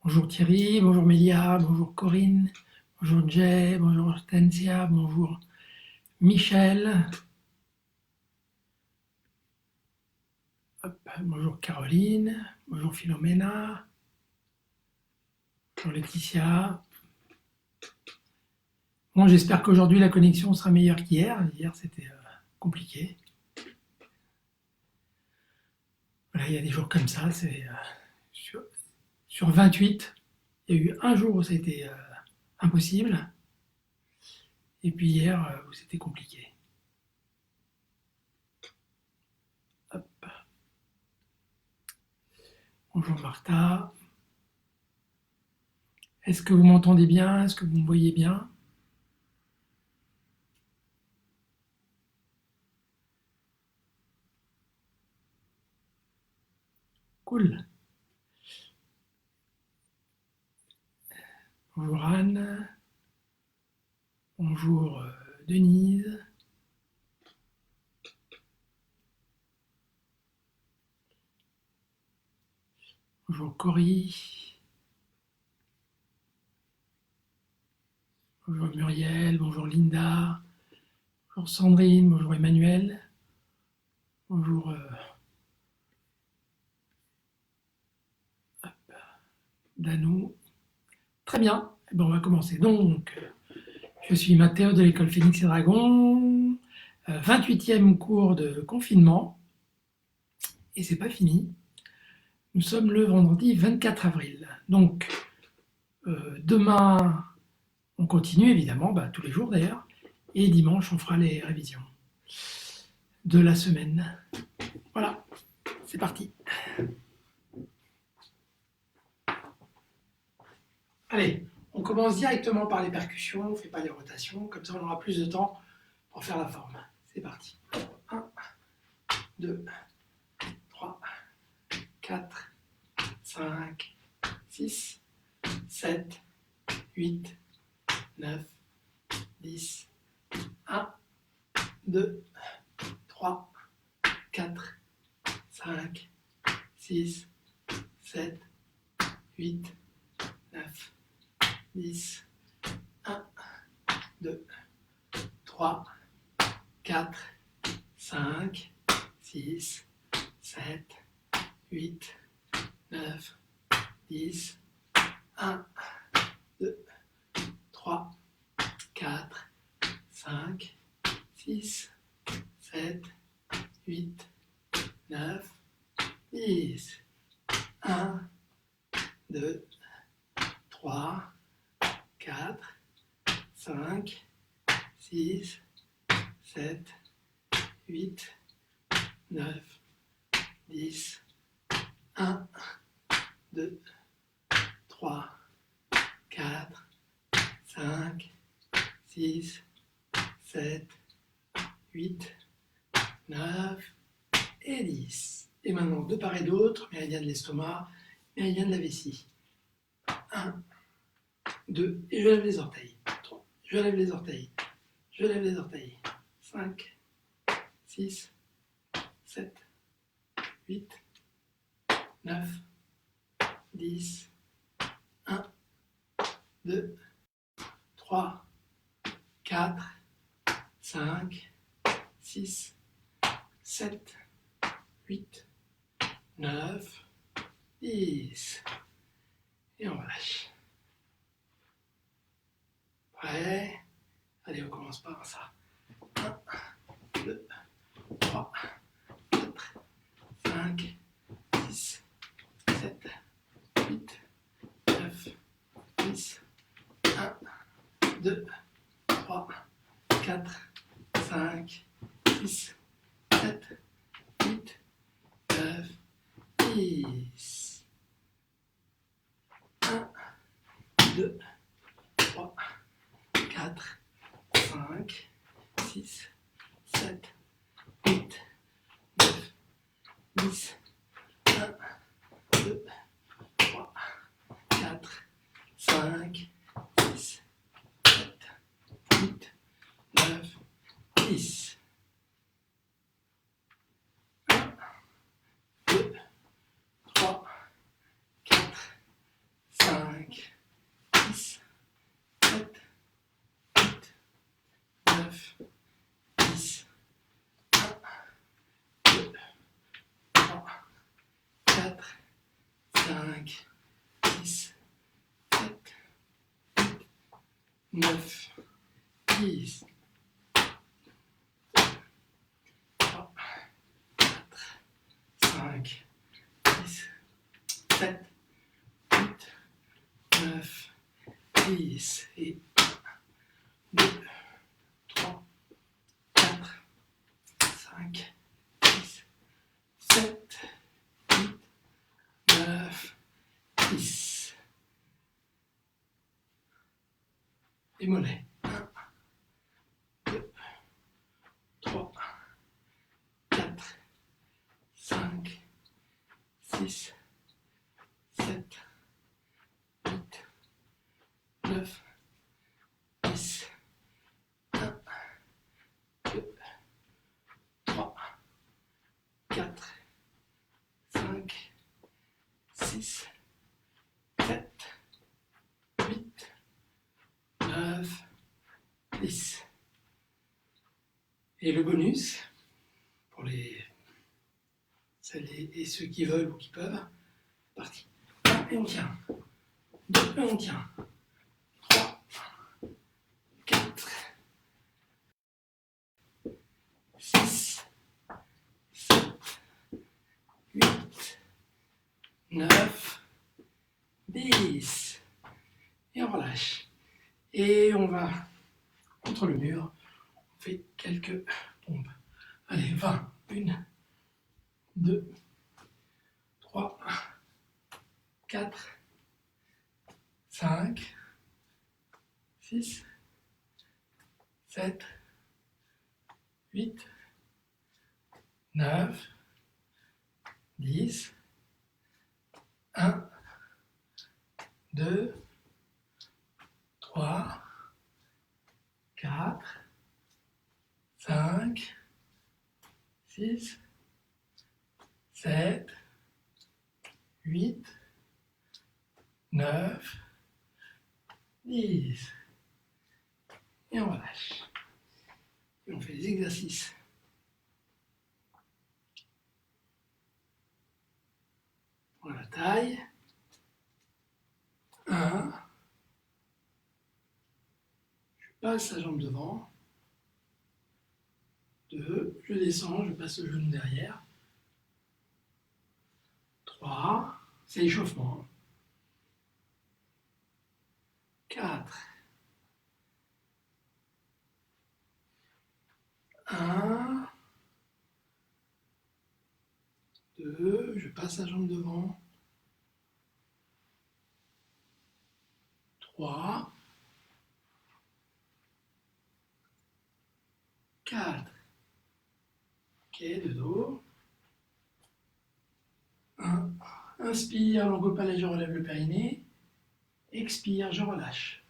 Bonjour Thierry, bonjour Mélia, bonjour Corinne, bonjour Jay, bonjour Hortensia, bonjour Michel, bonjour Caroline, bonjour Philomena, bonjour Laetitia. Bon, j'espère qu'aujourd'hui la connexion sera meilleure qu'hier. Hier c'était compliqué. Voilà, il y a des jours comme ça, sur 28, il y a eu un jour où c'était impossible, et puis hier où c'était compliqué. Hop. Bonjour Martha. Est-ce que vous m'entendez bien? Est-ce que vous me voyez bien? Cool. Bonjour Anne. Bonjour Denise. Bonjour Cory. Bonjour Muriel. Bonjour Linda. Bonjour Sandrine. Bonjour Emmanuel. Bonjour Danou. Très bien. Eh ben, on va commencer. Donc, je suis Mathéo de l'école Phoenix et Dragon. 28e cours de confinement. Et c'est pas fini. Nous sommes le vendredi 24 avril. Donc, demain, on continue évidemment, tous les jours d'ailleurs. Et dimanche, on fera les révisions de la semaine. Voilà, c'est parti. Allez, on commence directement par les percussions, on ne fait pas les rotations, comme ça on aura plus de temps pour faire la forme. C'est parti. 1, 2, 3, 4, 5, 6, 7, 8, 9, 10, 1, 2, 3, 4, 5, 6, 7, 8, 9, 10, 1, 2, 3, 4, 5, 6, 7, 8, 9, 10, 1, 2, 3, 4, 5, 6, 7, 8, 9, 10, 1, 2, 3, 4, 5, 6, 7, 8, 9, 10, 1, 2, 3, 4, 5, 6, 7, 8, 9 et 10. Et maintenant, de part et d'autre, méridien de l'estomac, méridien de la vessie. 1, 2, et je lève les orteils. 3, je lève les orteils. Je lève les orteils. 5, 6, 7, 8, 9, 10, 1, 2, 3, 4, 5, 6, 7, 8, 9, 10. Et on relâche. Prêt? Allez, on commence par ça. 1, 2, 3, 4, 5, 6, 7, 8, 9, 10, 1, 2, 3, 4, 5, 6, 7, 8, 9, 10. 1, 2, 3, 4, 5, 6, 7, 8, 9, 10, 1, 2, 3, 4, 5, 6, 7, 8, 9, 10. 1, 2, 3, 4, 5, 5, 6, 7, 9, 10, 3, 4, 5, 6, 7, 8, 9, 10 et 1, 2, 3, 4, 5, 6, 7, 8, 9, 10. Les mollets. 1, 2, 3, 4, 5, 6, 7, 8, 9, 10. 1, 2, 3, 4, 5, 6, 7, 8, 9, 10. Et le bonus, pour celles et ceux qui veulent ou qui peuvent, parti. 1 et on tient. 2 et on tient. 3, 4, 6, 7, 8, 9, 10. Et on relâche. Et on va contre le mur. On fait quelques pompes. Allez, 20. 1, 2, 3, 4, 5, 6, 7, 8, 9, 10, 1, 2, 3, 4, 5, 6, 7, 8, 9, 10. Et on relâche. Et on fait les exercices pour la taille. 1, je passe la jambe devant. 2, je descends, je passe le genou derrière. 3, c'est l'échauffement. 4, 1, 2, je passe la jambe devant. 3, 4. Ok, de dos. 1. Inspire, langue au palais, je relève le périnée. Expire, je relâche.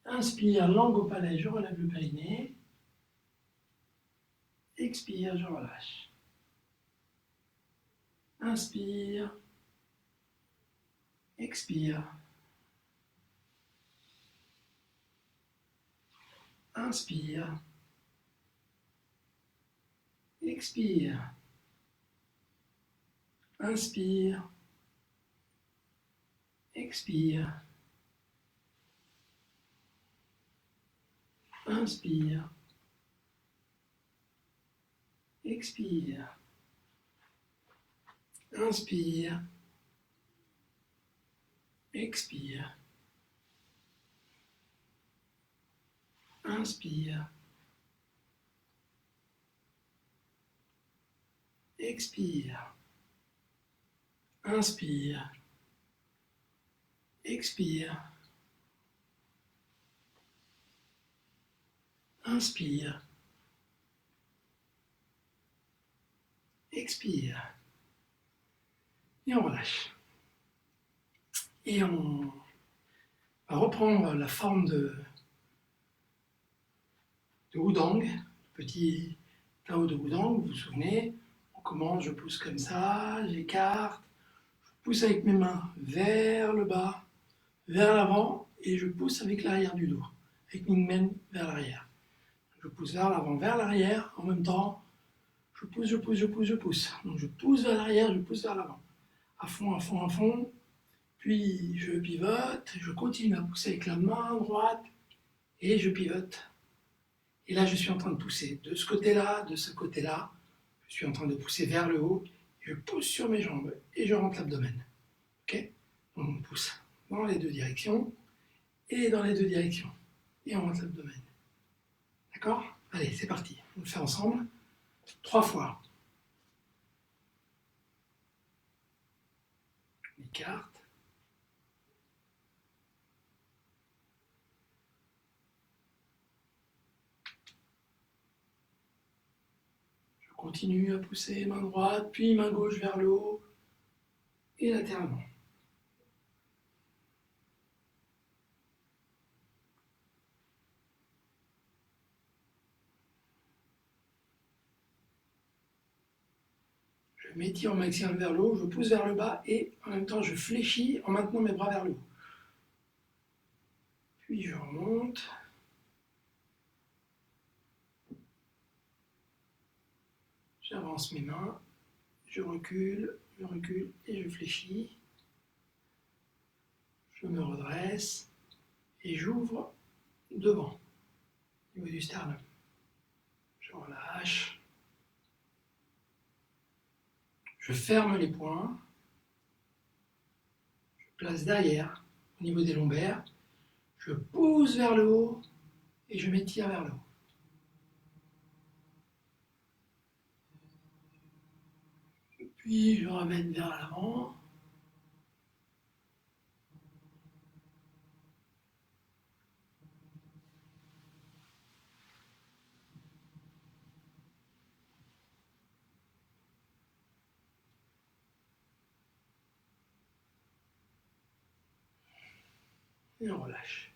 Inspire, langue au palais, je relève le périnée. Expire, je relâche. Inspire. Expire. Inspire. Expire. Inspire. Expire. Inspire. Expire. Inspire. Expire. Inspire. Expire. Inspire. Expire. Inspire. Expire. Et on relâche. Et on va reprendre la forme de Wudang, petit Tao de Wudang, vous vous souvenez. On commence, je pousse comme ça, j'écarte, je pousse avec mes mains vers le bas, vers l'avant, et je pousse avec l'arrière du dos, avec mes mains vers l'arrière. Je pousse vers l'avant, vers l'arrière, en même temps, Je pousse, je pousse, je pousse, je pousse. Donc je pousse vers l'arrière, je pousse vers l'avant. À fond, à fond, à fond. Puis je pivote, je continue à pousser avec la main droite et je pivote. Et là, je suis en train de pousser de ce côté-là, de ce côté-là. Je suis en train de pousser vers le haut. Je pousse sur mes jambes et je rentre l'abdomen. Ok? On pousse dans les deux directions et dans les deux directions. Et on rentre l'abdomen. D'accord? Allez, c'est parti. On le fait ensemble. 3 fois. On écarte. Je continue à pousser main droite, puis main gauche vers le haut et latéralement. Je m'étire au maximum vers le haut, je pousse vers le bas et en même temps je fléchis en maintenant mes bras vers le haut. Puis je remonte. J'avance mes mains, je recule et je fléchis. Je me redresse et j'ouvre devant, au niveau du sternum. Je relâche. Je ferme les poings. Je place derrière, au niveau des lombaires. Je pousse vers le haut et je m'étire vers le haut. Puis je ramène vers l'avant. Et on relâche.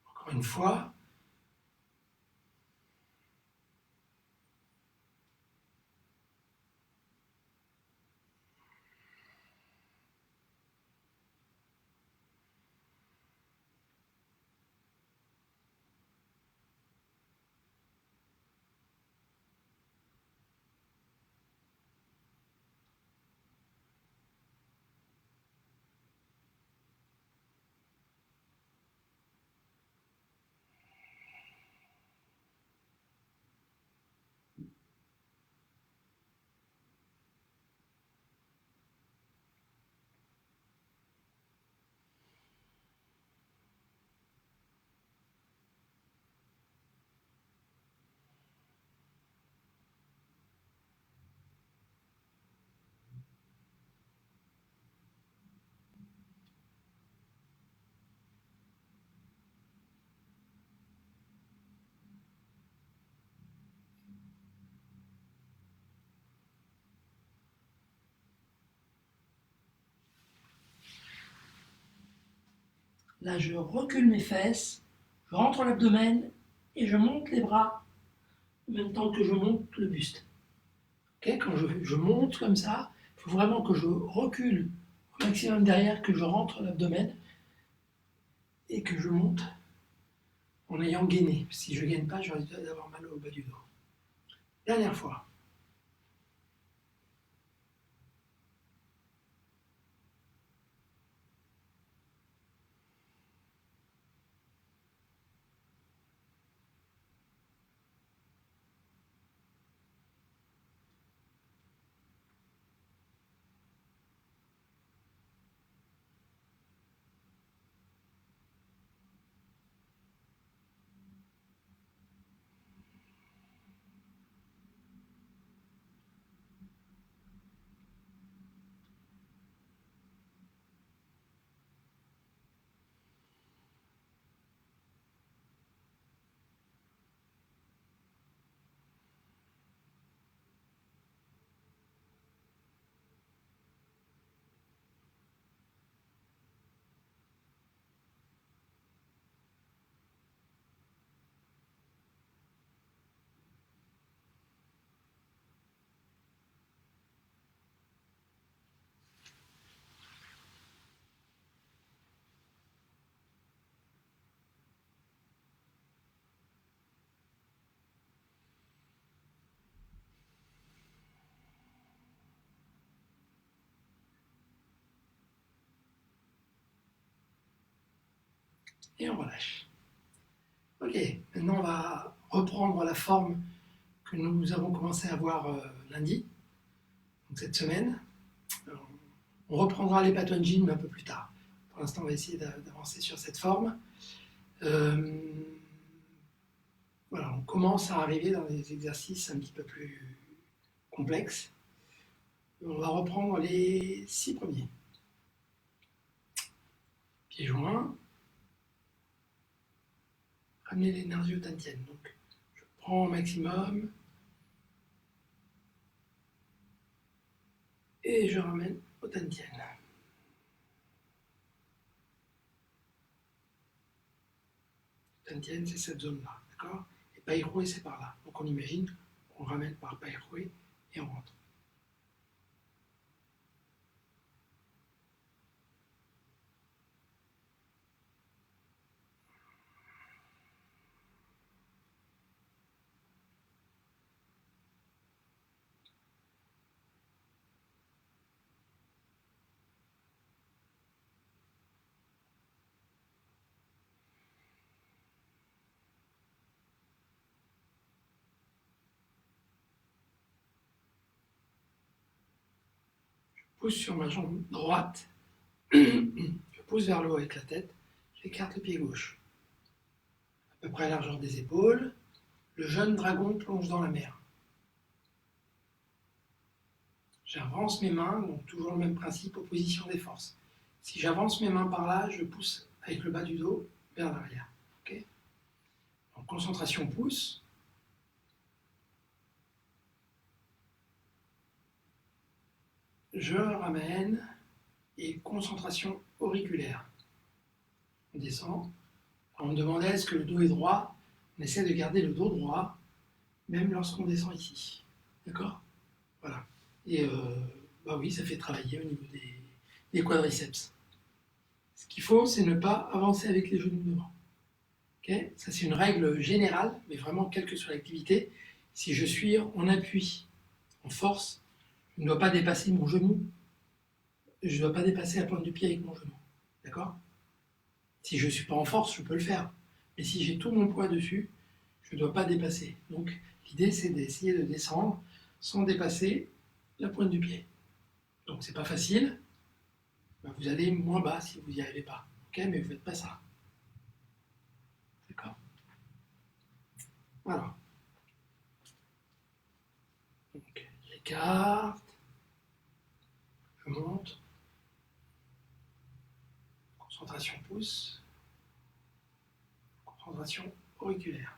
Encore une fois. Là, je recule mes fesses, je rentre l'abdomen et je monte les bras en même temps que je monte le buste. Okay, quand je monte comme ça, il faut vraiment que je recule au maximum derrière, que je rentre l'abdomen et que je monte en ayant gainé. Si je ne gaine pas, je risque d'avoir mal au bas du dos. Dernière fois. et on relâche. Ok, maintenant on va reprendre la forme que nous avons commencé à voir lundi, donc cette semaine. On reprendra les patongines un peu plus tard. Pour l'instant, on va essayer d'avancer sur cette forme. Voilà, on commence à arriver dans des exercices un petit peu plus complexes. On va reprendre les 6 premiers. Pieds joints. Ramener l'énergie au tantien. Donc, je prends au maximum. Et je ramène au tantien. Tantien, c'est cette zone-là, d'accord? Et Pairoué, c'est par là. Donc on imagine qu'on ramène par Pairoué et on rentre. Je pousse sur ma jambe droite. Je pousse vers le haut avec la tête. J'écarte le pied gauche. À peu près à la largeur des épaules. Le jeune dragon plonge dans la mer. J'avance mes mains, donc toujours le même principe, opposition des forces. Si j'avance mes mains par là, je pousse avec le bas du dos vers l'arrière. Okay, donc concentration pouce. Je ramène et concentration auriculaire. On descend. On me demandait est-ce que le dos est droit. On essaie de garder le dos droit, même lorsqu'on descend ici. D'accord? Voilà. Et bah oui, ça fait travailler au niveau des quadriceps. Ce qu'il faut, c'est ne pas avancer avec les genoux devant. Okay, ça, c'est une règle générale, mais vraiment, quelle que soit l'activité, si je suis en appui, en force, je ne dois pas dépasser mon genou, je ne dois pas dépasser la pointe du pied avec mon genou. D'accord? Si je ne suis pas en force, je peux le faire. Mais si j'ai tout mon poids dessus, je ne dois pas dépasser. Donc, l'idée, c'est d'essayer de descendre sans dépasser la pointe du pied. Donc, c'est pas facile. Ben, vous allez moins bas si vous n'y arrivez pas. Okay, mais vous ne faites pas ça. D'accord? Voilà. Donc, j'écarte. Je monte. Concentration pouce. Concentration auriculaire.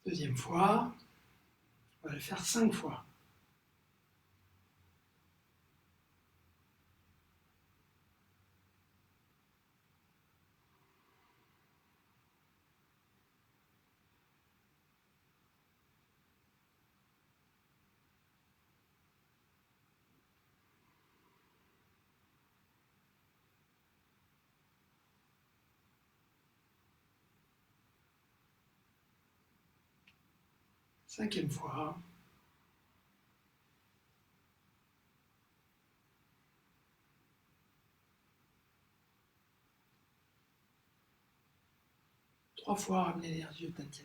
Deuxième fois. On va le faire 5 fois. Cinquième fois. Trois fois, ramener l'énergie au tantien.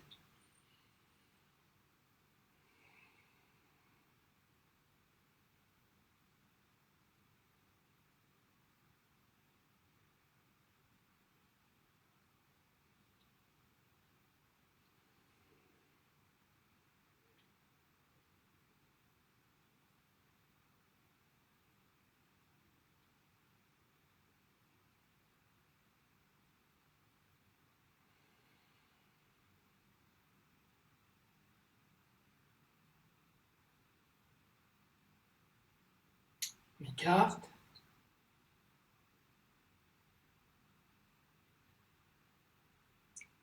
Mes cartes.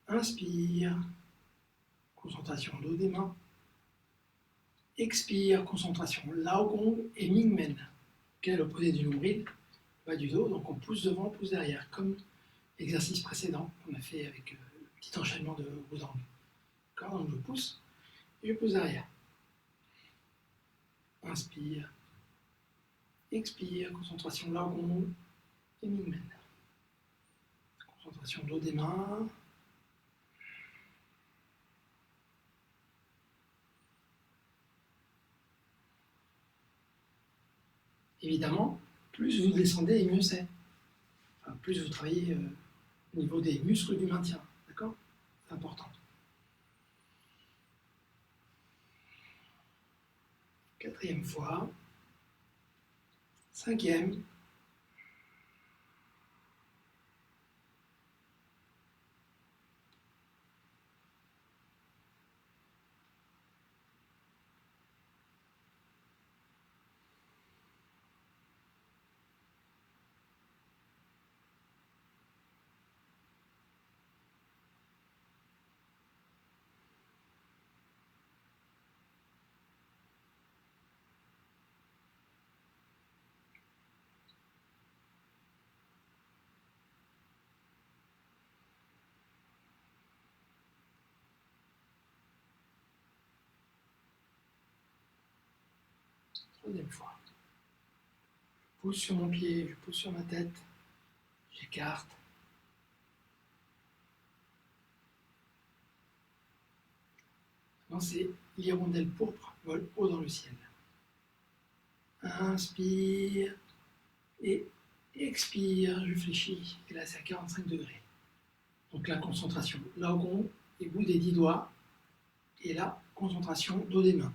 Inspire. Concentration dos des mains. Expire. Concentration Laogong et Mingmen. Okay, l'opposé du nombril, bas du dos. Donc on pousse devant, pousse derrière, comme l'exercice précédent qu'on a fait avec le petit enchaînement de Wudang. D'accord, donc je pousse et je pousse derrière. Inspire. expire, concentration Laogon et Mingmen. Concentration dos des mains. Évidemment, plus vous descendez et mieux c'est. Enfin, plus vous travaillez au niveau des muscles du maintien. D'accord? C'est important. Quatrième fois. Cinquième. Troisième fois. Je pousse sur mon pied, je pousse sur ma tête, j'écarte. Maintenant, c'est l'hirondelle pourpre vole haut dans le ciel. Inspire et expire, je fléchis. Et là, c'est à 45 degrés. Donc la concentration, Laogon et bout des 10 doigts. Et là, concentration, dos des mains.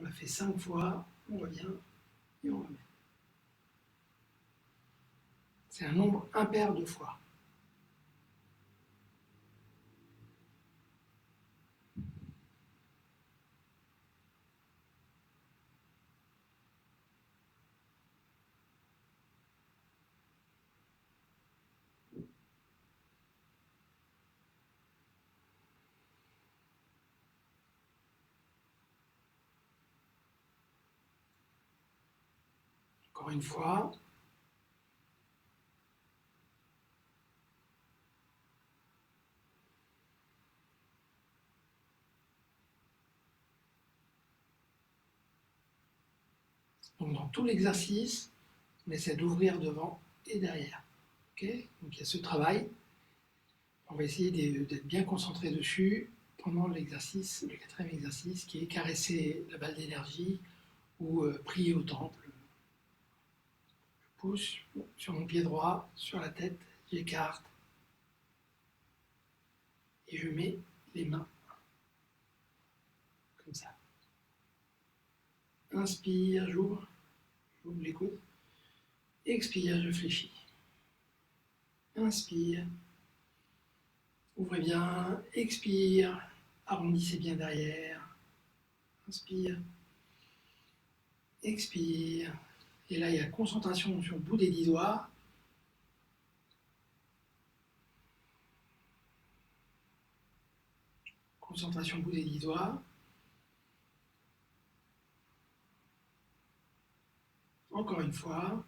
On l'a fait 5 fois, on revient et on remet. C'est un nombre impair de fois. Encore une fois. Donc dans tout l'exercice, on essaie d'ouvrir devant et derrière. Okay, donc il y a ce travail. On va essayer d'être bien concentré dessus pendant l'exercice, le quatrième exercice, qui est caresser la balle d'énergie ou prier au temple. Je pousse sur mon pied droit, sur la tête, j'écarte et je mets les mains comme ça. Inspire, j'ouvre les coudes. Expire, je fléchis. Inspire, ouvrez bien, expire, arrondissez bien derrière. Inspire, expire. Et là, il y a concentration sur le bout des 10 doigts. Concentration au bout des 10 doigts. Encore une fois.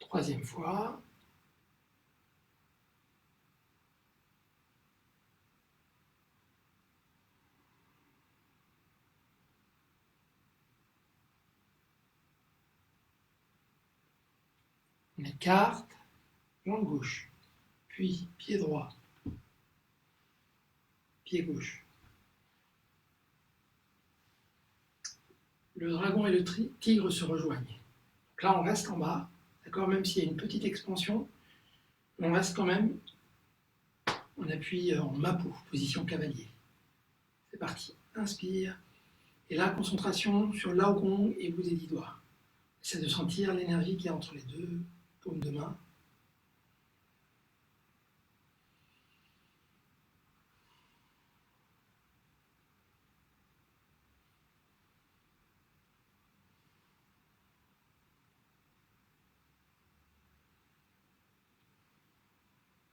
Troisième fois. On écarte, jambe gauche, puis pied droit, pied gauche. Le dragon et le tigre se rejoignent. Donc là, on reste en bas, d'accord, même s'il y a une petite expansion, on reste quand même On appuie en Mapu, position cavalier. C'est parti. Inspire. Et là, concentration sur Laogon et bout des 10 doigts. Essaie de sentir l'énergie qu'il y a entre les deux paumes de main.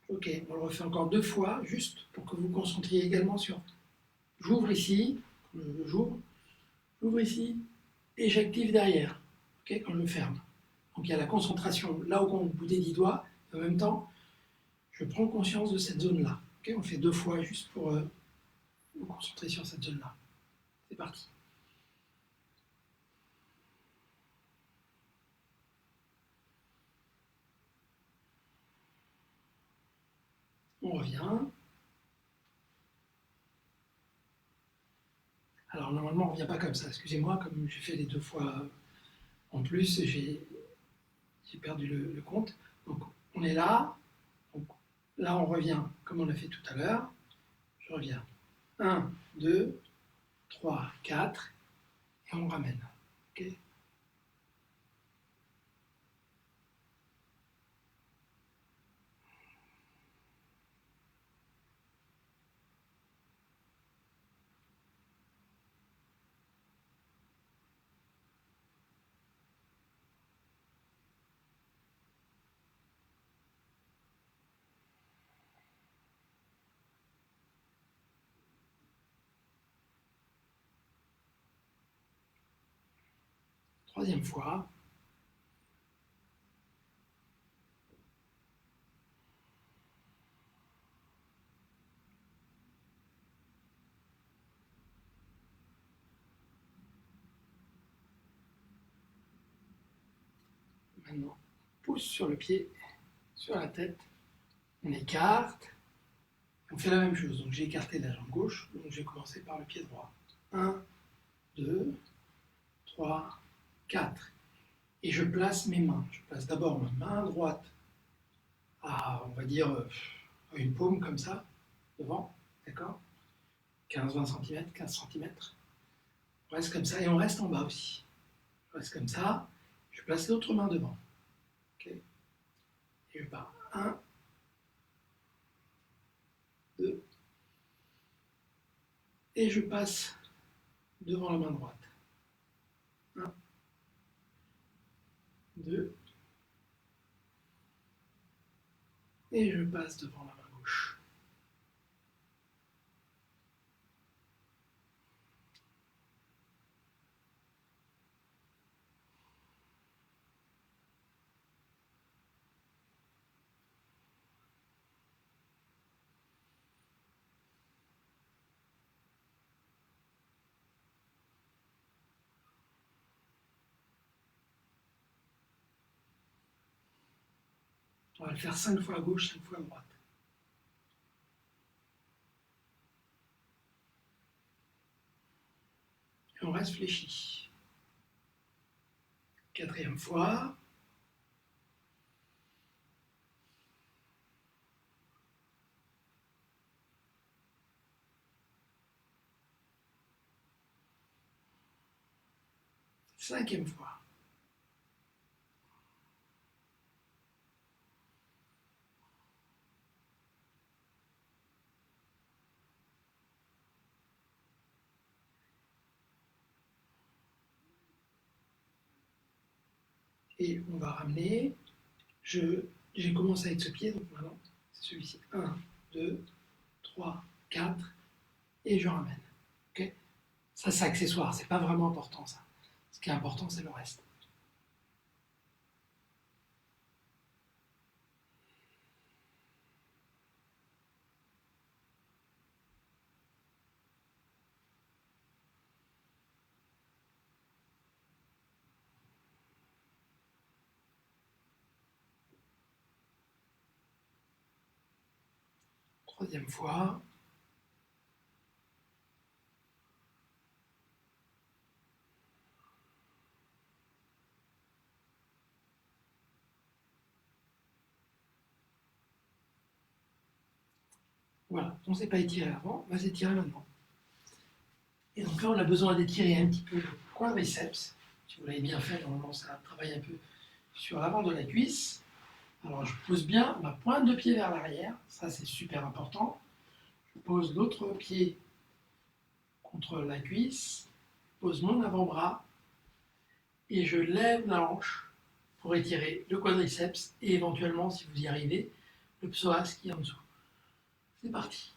Ok, on le refait encore 2 fois, juste pour que vous vous concentriez également sur... J'ouvre ici, j'ouvre ici, et j'active derrière, okay, quand je le ferme. Donc il y a la concentration là au bout des 10 doigts, et en même temps, je prends conscience de cette zone-là. Okay, on fait 2 fois juste pour vous concentrer sur cette zone-là. C'est parti. On revient. Alors normalement, on ne revient pas comme ça. Excusez-moi, comme j'ai fait les 2 fois en plus, j'ai perdu le compte. Donc on est là. Donc, là, on revient comme on l'a fait tout à l'heure. Je reviens. 1, 2, 3, 4. Et on ramène. Okay. Troisième fois. Maintenant, pouce sur le pied, sur la tête. On écarte. On fait la même chose. Donc j'ai écarté la jambe gauche. Donc je vais commencer par le pied droit. 1, 2, 3, 4. Et je place mes mains. Je place d'abord ma main droite à, on va dire, une paume comme ça, devant. D'accord? 15-20 cm, 15 cm. On reste comme ça et on reste en bas aussi. On reste comme ça. Je place l'autre main devant. Okay, et je pars. 1, 2. Et je passe devant la main droite. 1, 2. Et je passe devant la main gauche. On va le faire 5 fois à gauche, 5 fois à droite. Et on reste fléchi. Quatrième fois. Cinquième fois. Et on va ramener. J'ai commencé avec ce pied, donc maintenant c'est celui-ci. 1, 2, 3, 4. Et je ramène. Okay, ça, c'est accessoire, c'est pas vraiment important ça. Ce qui est important, c'est le reste. Troisième fois. Voilà, on ne s'est pas étiré avant, on va s'étirer maintenant. Et donc là, on a besoin d'étirer un petit peu le quadriceps. Si vous l'avez bien fait, normalement, ça travaille un peu sur l'avant de la cuisse. Alors, je pose bien ma pointe de pied vers l'arrière, ça c'est super important. Je pose l'autre pied contre la cuisse, je pose mon avant-bras et je lève la hanche pour étirer le quadriceps et éventuellement, si vous y arrivez, le psoas qui est en dessous. C'est parti.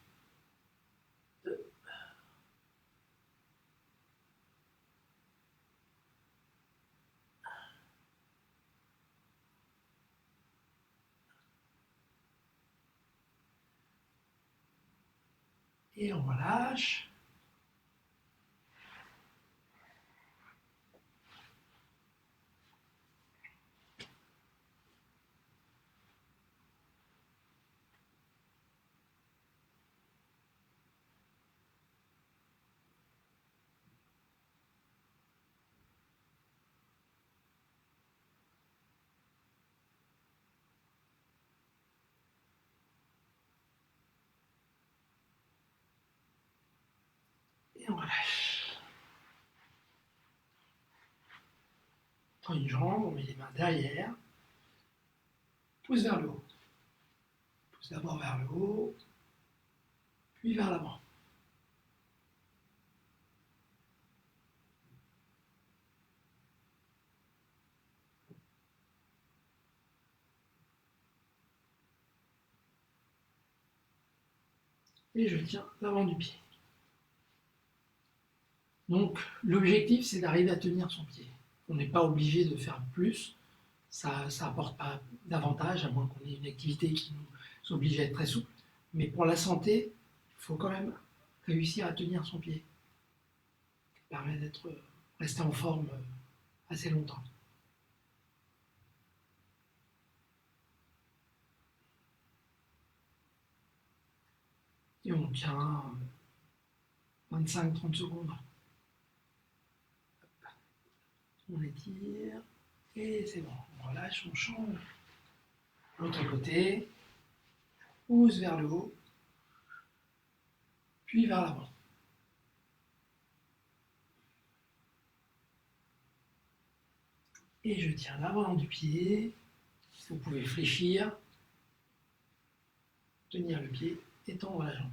Et on relâche. Et on relâche. On prend une jambe, on met les mains derrière, pousse vers le haut. Pousse d'abord vers le haut, puis vers l'avant. Et je tiens l'avant du pied. Donc l'objectif c'est d'arriver à tenir son pied. On n'est pas obligé de faire plus, ça n'apporte pas d'avantage, à moins qu'on ait une activité qui nous oblige à être très souple. Mais pour la santé, il faut quand même réussir à tenir son pied. Ça permet d'être resté en forme assez longtemps. Et on tient 25-30 secondes. On étire et c'est bon. On relâche, on change. L'autre côté, pousse vers le haut, puis vers l'avant. Et je tiens l'avant du pied. Vous pouvez fléchir, tenir le pied et tendre la jambe.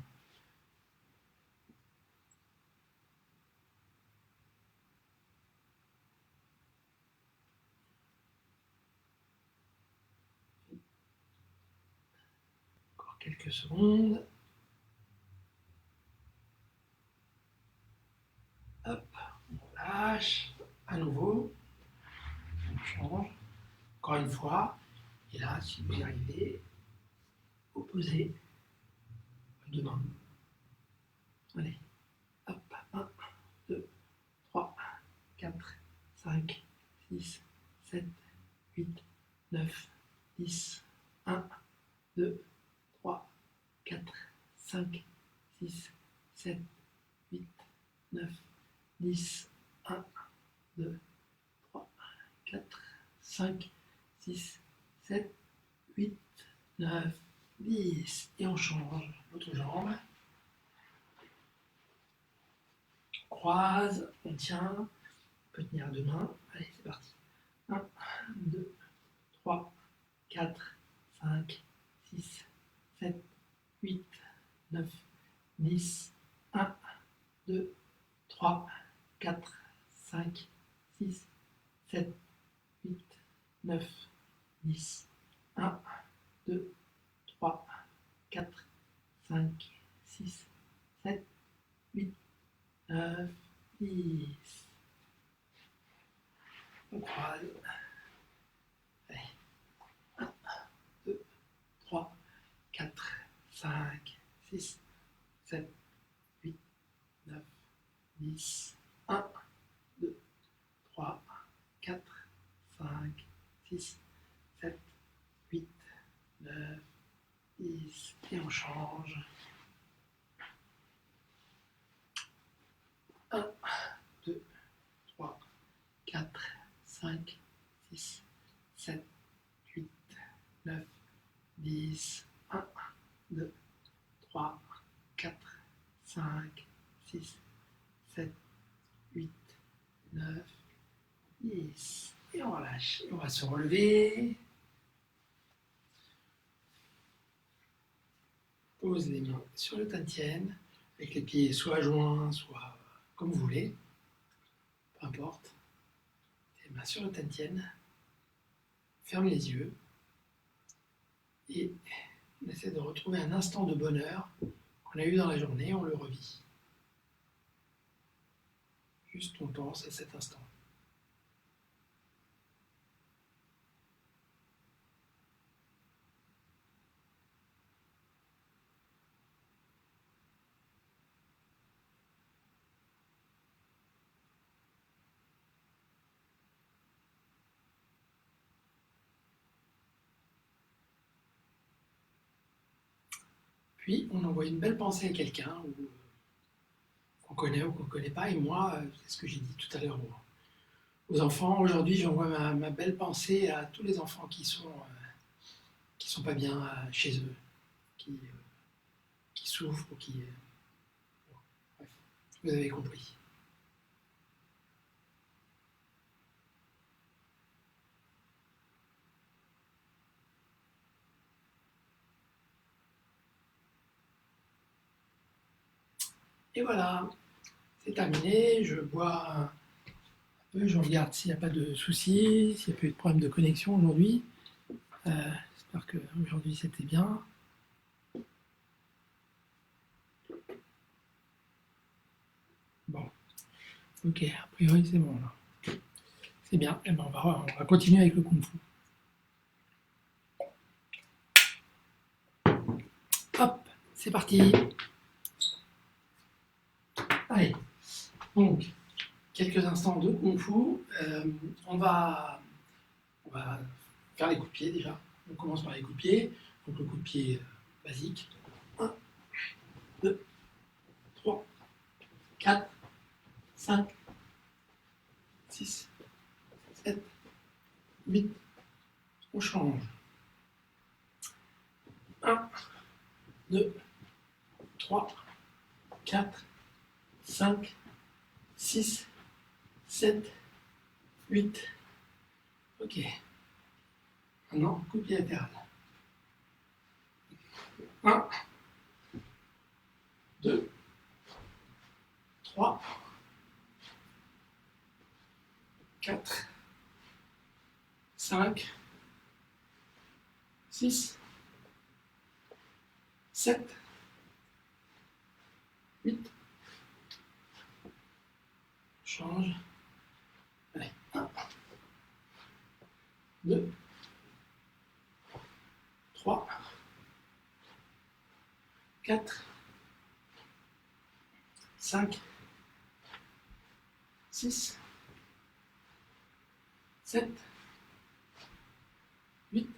Encore quelques secondes. Hop, on lâche à nouveau. On change. Encore une fois. Et là, si vous y arrivez, vous posez deux mains. Allez, hop, 1, 2, 3, 4, 5, 6, 7, 8, 9, 10, 1, 2, 3, 4, 5, 6, 7, 8, 9, 10, 1, 2, 3, 4, 5, 6, 7, 8, 9, 10. Et on change l'autre jambe. On croise, on tient. On peut tenir à deux mains. Allez, c'est parti. 1, 2, 3, 4, 5, 6, 7, 8, 9, 10. 1, 2, 3, 4, 5, 6, 7, 8, 9, 10. 1, 2, 3, 4, 5, 6, 7, 8, 9, 10. On croise. Allez. 1, 2, 3, 4, 5, 6, 7, 8, 9, 10. 1, 2, 3, 4, 5, 6, 7, 8, 9, 10. Et on change. 1, 2, 3, 4, 5, 6, 7, 8, 9, 10. 1, 2, 3, 4, 5, 6, 7, 8, 9, 10. Et on relâche. Et on va se relever. Pose les mains sur le tatienne, avec les pieds soit joints, soit comme vous voulez. Peu importe. Les mains sur le tatienne. Ferme les yeux. Et on essaie de retrouver un instant de bonheur qu'on a eu dans la journée, on le revit. Juste on pense à cet instant. Puis on envoie une belle pensée à quelqu'un qu'on connaît ou qu'on ne connaît pas. Et moi, c'est ce que j'ai dit tout à l'heure aux enfants. Aujourd'hui, j'envoie ma belle pensée à tous les enfants qui sont pas bien chez eux, qui souffrent ou qui... bref, vous avez compris. Et voilà, c'est terminé. Je bois un peu, je regarde s'il n'y a pas de soucis, s'il n'y a pas eu de problème de connexion aujourd'hui. J'espère qu'aujourd'hui c'était bien. Bon, ok, a priori c'est bon là. C'est bien, et ben on va continuer avec le Kung Fu. Hop, c'est parti. Allez, donc, quelques instants de Kung Fu. On va faire les coups de pied déjà. On commence par les coups de pied. Donc le coup de pied basique. 1, 2, 3, 4, 5, 6, 7, 8. On change. 1, 2, 3, 4, 5, 6, 7, 8. Ok. Maintenant, coup de pied latéral. 1, 2, 3, 4, 5, 6, 7, 8. Change. Allez, 1, 2, 3, 4, 5, 6, 7, 8.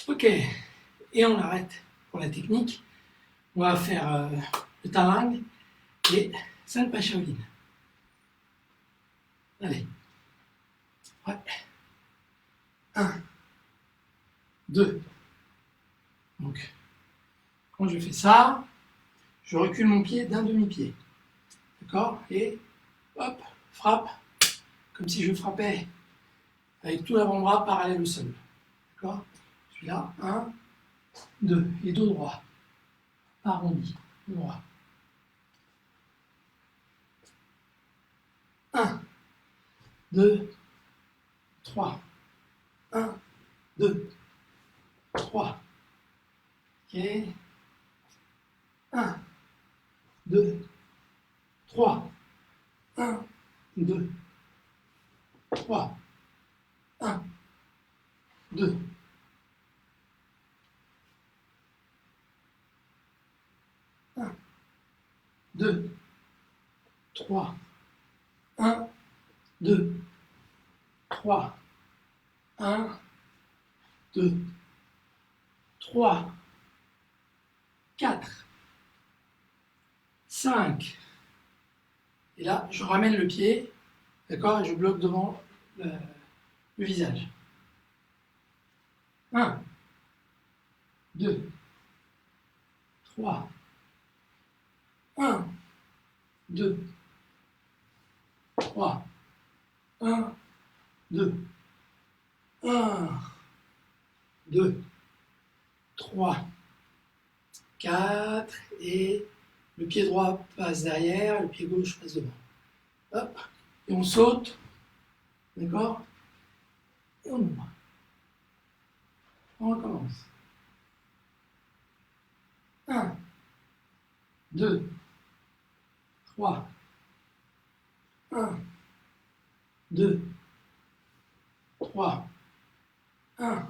Ok, et on arrête pour la technique. On va faire le talang et Salpa Shaolin. Allez. Ouais. 1, 2. Donc, quand je fais ça, je recule mon pied d'un demi-pied. D'accord? Et hop, frappe, comme si je frappais avec tout l'avant-bras parallèle au sol. D'accord? Celui-là, 1, 2. Et dos droit. Arrondi. Dos droit. 1, 2, 3. 1, 2, 3. Ok. 1, 2, 3. 1, 2, 3. 1, 2. 1, 2, 3. 1, 2, 3. 1, 2, 3, 4, 5. Et là, je ramène le pied, d'accord, et je bloque devant le visage. 1, 2, 3, 1, 2, 3, 1, 2, 1, 2, 3, 4, et le pied droit passe derrière, le pied gauche passe devant. Hop, et on saute, d'accord? Et on ouvre. On recommence. 1, 2, 3, 1, 2, 3, 1,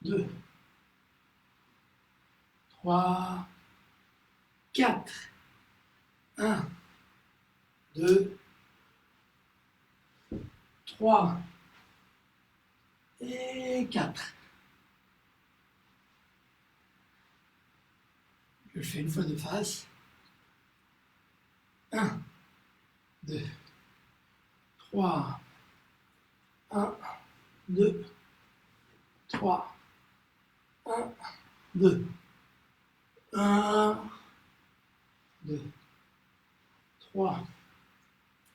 2, 3, 4, 1, 2, 3 et 4. Je le fais une fois de face. 1, 2, 3, 1, 2, 3, 1, 2, 1, 2, 3,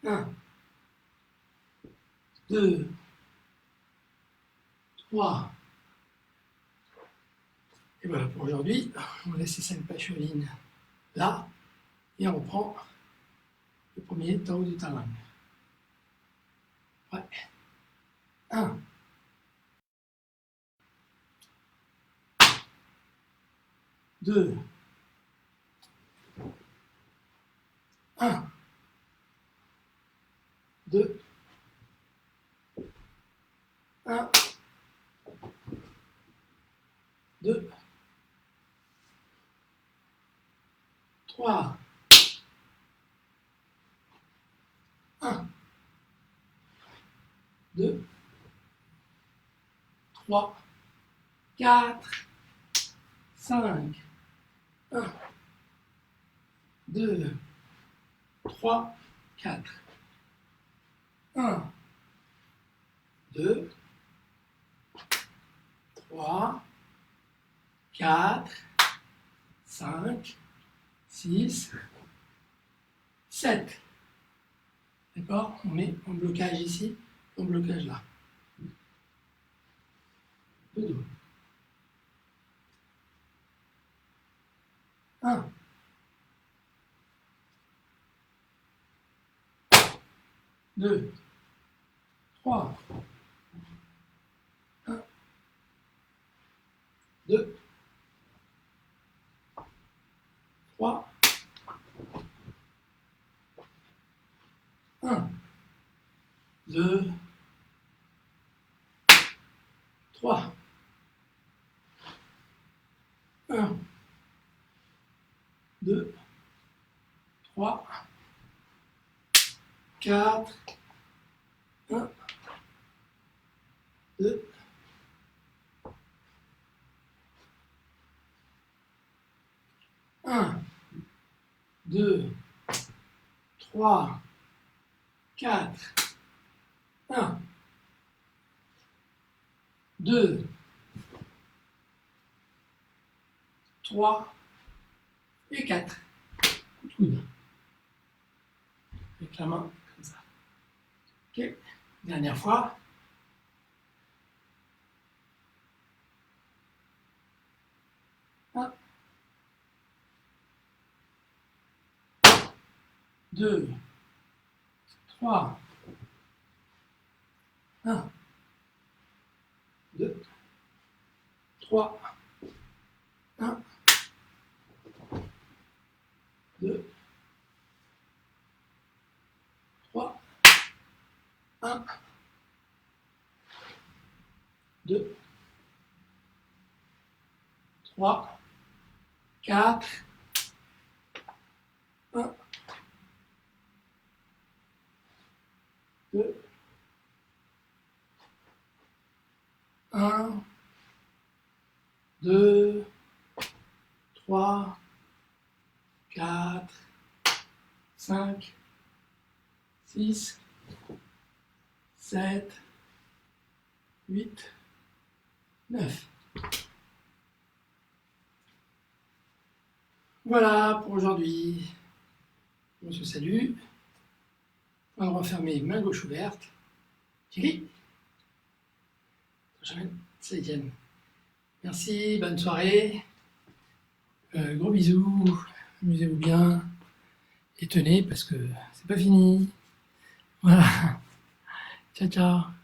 1, 2, 3. Et voilà pour aujourd'hui. On laisse ces 5 pacholines là et on reprend le premier Tao de Talang. Ouais. 1, 2, 1, 2, 1, 2, 3, 1, 2, 3, 4, 5, 1, 2, 3, 4, 1, 2, 3, 4, 5, 6, 7. D'accord? On met en blocage ici, en blocage là. Le dos. 1, 2, 3, 1, 2, 3, 1, 2, 3, 1, 2, 3, 4, 1, 2, 1, 2, 3, 4, 1, 2, 3 et 4. Coude. Avec la main comme ça. Ok. Dernière fois. 1, 2, 3, 1, 2, 3, 1, 2, 3, 1, 2, 3, 4, 1, 2, 1, 2, 3, 4, 5, 6, 7, 8, 9. Voilà pour aujourd'hui. On se salue. On va refermer main gauche ouverte. Chili. C'est Etienne. Merci, bonne soirée. Gros bisous. Amusez-vous bien. Et tenez parce que c'est pas fini. Voilà. Ciao, ciao.